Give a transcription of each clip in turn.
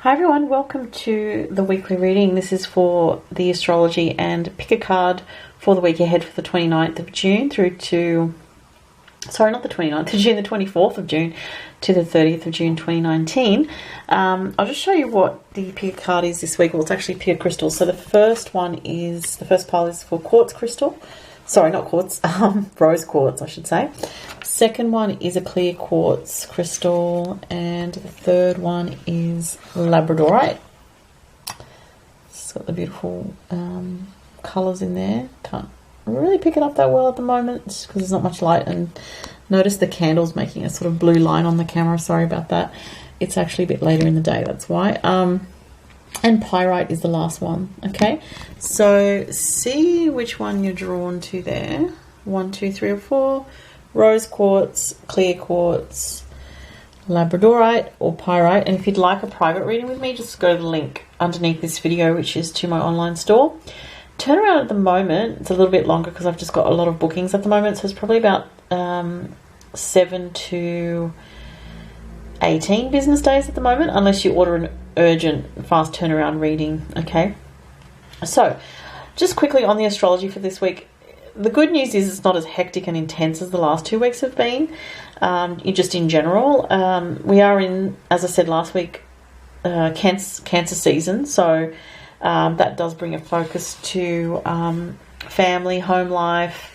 Hi everyone, welcome to the weekly reading. This is for the astrology and pick a card for the week ahead for the 29th of June through to, sorry, not the 29th of June, the 24th of June to the 30th of June 2019. I'll just show you what the pick a card is this week. Well, it's actually pick a crystal. So the first pile is for quartz crystal. Sorry, not quartz, rose quartz, I should say. Second one is a clear quartz crystal, and the third one is Labradorite. It's got the beautiful colours in there. Can't really pick it up that well at the moment because there's not much light, and notice the candle's making a sort of blue line on the camera. Sorry about that. It's actually a bit later in the day, that's why. And Pyrite is the last one. Okay, so see which one you're drawn to there. 1, 2, 3 or 4. Rose quartz, clear quartz, Labradorite or Pyrite. And if you'd like a private reading with me, just go to the link underneath this video, which is to my online store. Turnaround at the moment, it's a little bit longer because I've just got a lot of bookings at the moment. So it's probably about 7 to 18 business days at the moment, unless you order an urgent, fast turnaround reading. Okay. So just quickly on the astrology for this week. The good news is it's not as hectic and intense as the last 2 weeks have been, just in general. We are in, as I said last week, Cancer season, so that does bring a focus to family, home life,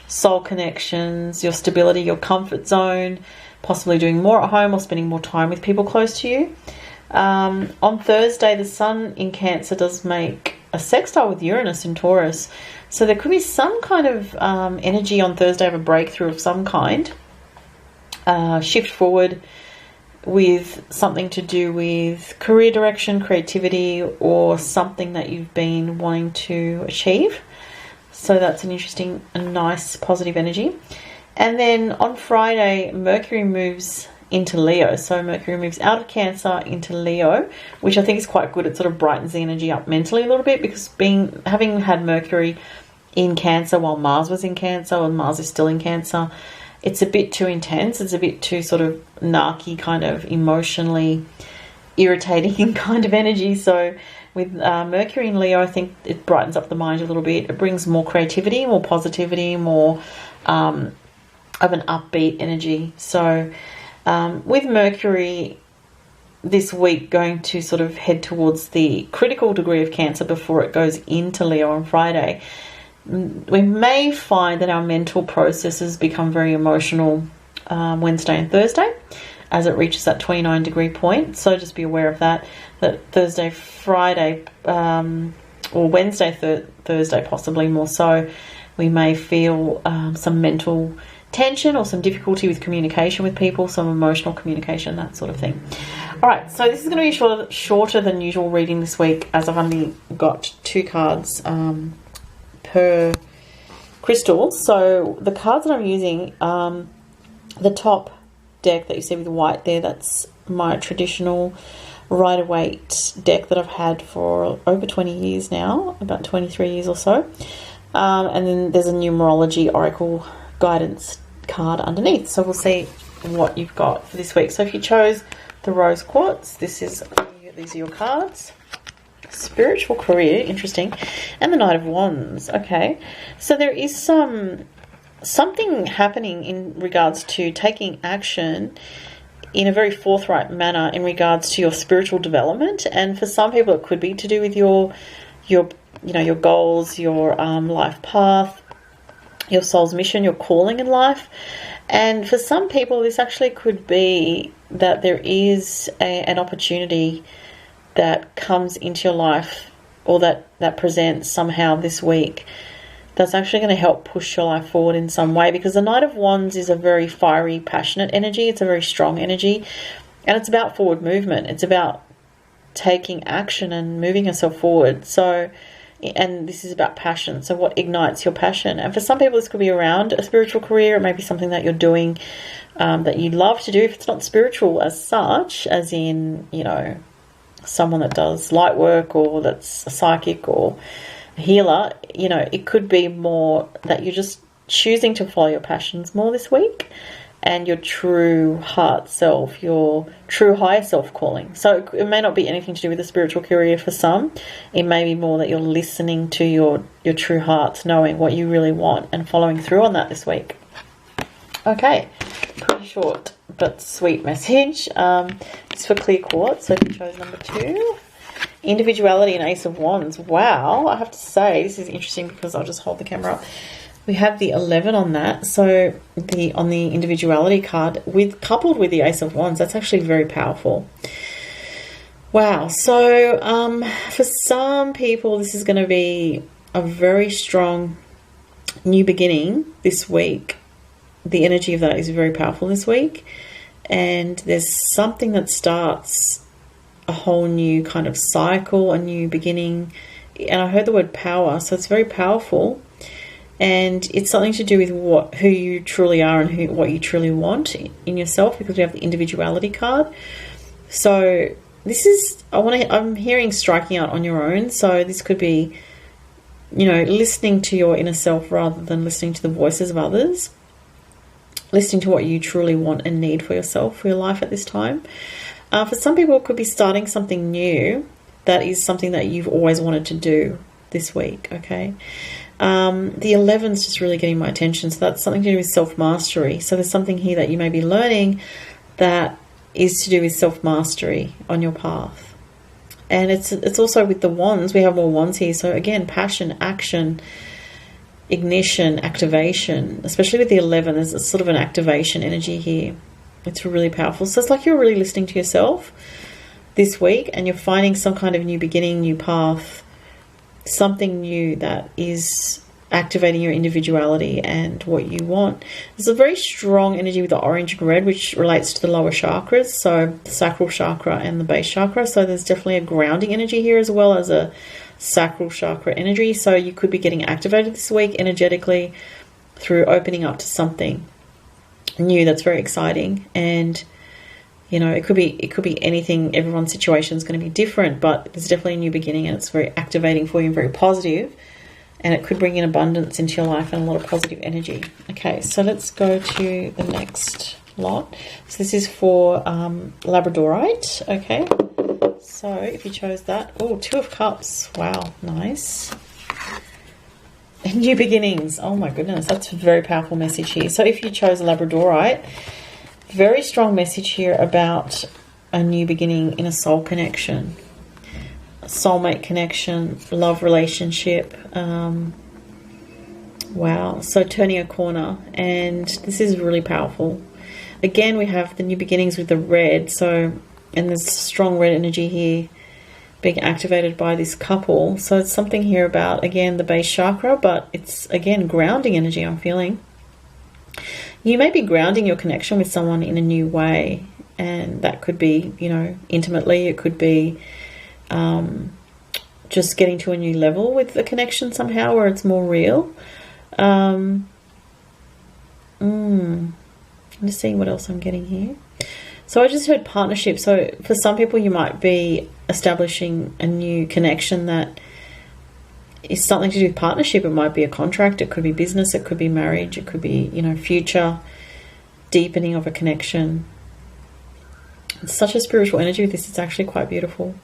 soul connections, your stability, your comfort zone, possibly doing more at home or spending more time with people close to you. On Thursday, the Sun in Cancer does make a sextile with Uranus in Taurus. So there could be some kind of energy on Thursday of a breakthrough of some kind. Shift forward with something to do with career direction, creativity, or something that you've been wanting to achieve. So that's an interesting and nice positive energy. And then on Friday, Mercury moves into Leo. So Mercury moves out of Cancer into Leo, which I think is quite good. It sort of brightens the energy up mentally a little bit, because having had Mercury in Cancer while Mars was in Cancer, and Mars is still in Cancer, it's a bit too intense. It's a bit too sort of narky, kind of emotionally irritating kind of energy. So with Mercury in Leo, I think it brightens up the mind a little bit. It brings more creativity, more positivity, more of an upbeat energy. So with Mercury this week going to sort of head towards the critical degree of Cancer before it goes into Leo on Friday, we may find that our mental processes become very emotional Wednesday and Thursday as it reaches that 29-degree point. So just be aware of that Thursday, Friday, or Wednesday, Thursday possibly more so, we may feel some mental tension or some difficulty with communication with people, some emotional communication, that sort of thing. All right, so this is going to be shorter than usual reading this week, as I've only got 2 cards per crystal. So the cards that I'm using, the top deck that you see with the white there, that's my traditional Rider-Waite deck that I've had for over 20 years now, about 23 years or so. And then there's a numerology oracle guidance card underneath. So we'll see what you've got for this week. So if you chose the rose quartz, these are your cards. Spiritual career, interesting, and the Knight of Wands. Okay, so there is something happening in regards to taking action in a very forthright manner in regards to your spiritual development, and for some people it could be to do with your goals, your life path, your soul's mission, your calling in life. And for some people this actually could be that there is an opportunity that comes into your life, or that presents somehow this week, that's actually going to help push your life forward in some way, because the Knight of Wands is a very fiery, passionate energy. It's a very strong energy, and it's about forward movement. It's about taking action and moving yourself forward. So, and this is about passion. So what ignites your passion? And for some people this could be around a spiritual career. It may be something that you're doing that you love to do. If it's not spiritual as such, as in, someone that does light work, or that's a psychic or a healer, it could be more that you're just choosing to follow your passions more this week. and your true heart self, your true higher self calling. So it may not be anything to do with the spiritual career for some. It may be more that you're listening to your true heart, knowing what you really want and following through on that this week. Okay, pretty short but sweet message. It's for clear quartz, so if you chose number 2. Individuality and Ace of Wands. Wow, I have to say, this is interesting because I'll just hold the camera up. We have the 11 on that, so on the individuality card, coupled with the Ace of Wands, that's actually very powerful. Wow, so for some people, this is going to be a very strong new beginning this week. The energy of that is very powerful this week, and there's something that starts a whole new kind of cycle, a new beginning. And I heard the word power, so it's very powerful. And it's something to do with who you truly are and what you truly want in yourself, because we have the individuality card. So this is, I'm hearing striking out on your own. So this could be, listening to your inner self rather than listening to the voices of others. Listening to what you truly want and need for yourself, for your life at this time. For some people, it could be starting something new that is something that you've always wanted to do this week, okay? The 11 is just really getting my attention. So that's something to do with self-mastery. So there's something here that you may be learning that is to do with self-mastery on your path. And it's also with the wands. We have more wands here. So again, passion, action, ignition, activation. Especially with the 11, there's a sort of an activation energy here. It's really powerful. So it's like you're really listening to yourself this week, and you're finding some kind of new beginning, new path, something new that is activating your individuality and what you want. There's a very strong energy with the orange and red, which relates to the lower chakras, so the sacral chakra and the base chakra. So there's definitely a grounding energy here as well as a sacral chakra energy. So you could be getting activated this week energetically through opening up to something new that's very exciting. And it could be anything. Everyone's situation is going to be different, but there's definitely a new beginning, and it's very activating for you and very positive, and it could bring in abundance into your life and a lot of positive energy. Okay, so let's go to the next lot. So this is for Labradorite. Okay, so if you chose that, 2 of Cups. Wow, nice. And new beginnings. Oh my goodness, that's a very powerful message here. So if you chose Labradorite, very strong message here about a new beginning in a soul connection, a soulmate connection, love relationship. Wow, so turning a corner, and this is really powerful. Again, we have the new beginnings with the red, and there's strong red energy here being activated by this couple. So it's something here about, again, the base chakra, but it's, again, grounding energy I'm feeling. You may be grounding your connection with someone in a new way, and that could be, intimately. It could be just getting to a new level with the connection somehow, where it's more real. I'm just seeing what else I'm getting here. So I just heard partnership. So for some people, you might be establishing a new connection that is something to do with partnership. It might be a contract, it could be business, it could be marriage, it could be, future deepening of a connection. It's such a spiritual energy with this. It's actually quite beautiful.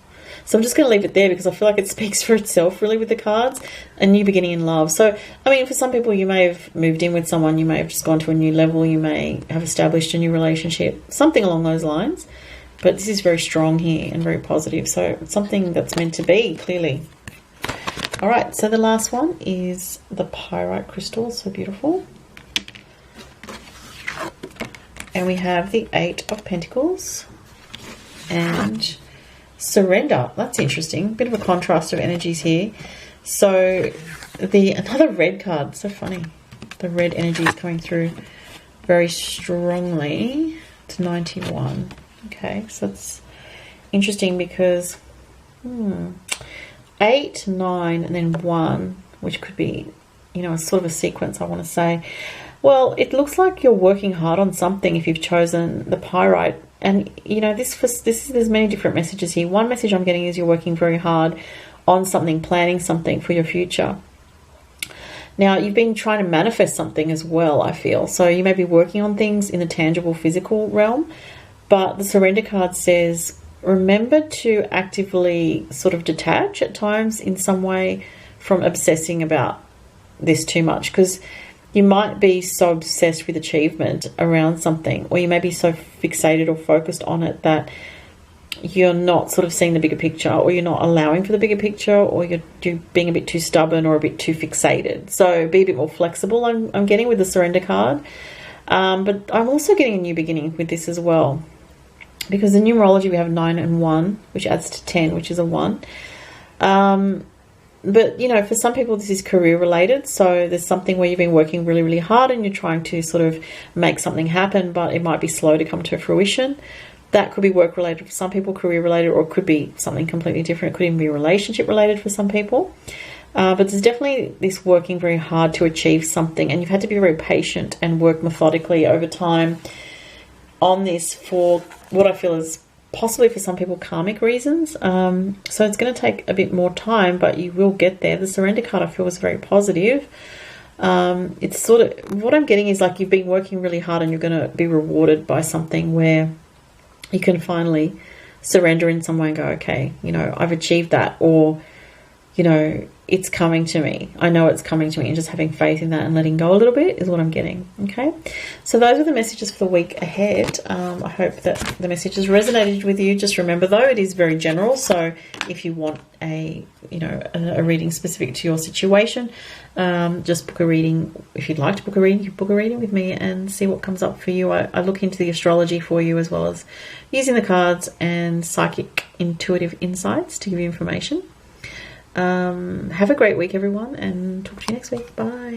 So I'm just going to leave it there because I feel like it speaks for itself really with the cards. A new beginning in love. So, for some people, you may have moved in with someone, you may have just gone to a new level, you may have established a new relationship, something along those lines. But this is very strong here and very positive. So it's something that's meant to be, clearly. All right, so the last one is the Pyrite crystal. So beautiful. And we have the 8 of Pentacles and surrender. That's interesting. Bit of a contrast of energies here. So another red card. So funny. The red energy is coming through very strongly to 91. Okay, so it's interesting because 8, 9, and then 1, which could be, a sort of a sequence, I want to say. Well, it looks like you're working hard on something if you've chosen the Pyrite. And, there's many different messages here. One message I'm getting is you're working very hard on something, planning something for your future. Now, you've been trying to manifest something as well, I feel. So you may be working on things in the tangible, physical realm. But the Surrender card says, remember to actively sort of detach at times in some way from obsessing about this too much. Because you might be so obsessed with achievement around something, or you may be so fixated or focused on it that you're not sort of seeing the bigger picture, or you're not allowing for the bigger picture, or you're being a bit too stubborn or a bit too fixated. So be a bit more flexible, I'm getting with the Surrender card. But I'm also getting a new beginning with this as well. Because in numerology we have 9 and 1, which adds to 10, which is a 1. But, you know, for some people this is career related. So there's something where you've been working really, really hard and you're trying to sort of make something happen, but it might be slow to come to fruition. That could be work related for some people, career related, or it could be something completely different. It could even be relationship related for some people. But there's definitely this working very hard to achieve something, and you've had to be very patient and work methodically over time on this for what I feel is possibly for some people karmic reasons. So it's going to take a bit more time, but you will get there. The Surrender card I feel was very positive. It's sort of, what I'm getting is like you've been working really hard and you're going to be rewarded by something where you can finally surrender in some way and go, okay, you know, I've achieved that, or, you know, it's coming to me. I know it's coming to me, and just having faith in that and letting go a little bit is what I'm getting. Okay. So those are the messages for the week ahead. I hope that the messages resonated with you. Just remember though, it is very general. So if you want a reading specific to your situation, just book a reading. If you'd like to book a reading, you book a reading with me and see what comes up for you. I look into the astrology for you, as well as using the cards and psychic intuitive insights to give you information. Have a great week, everyone, and talk to you next week. Bye.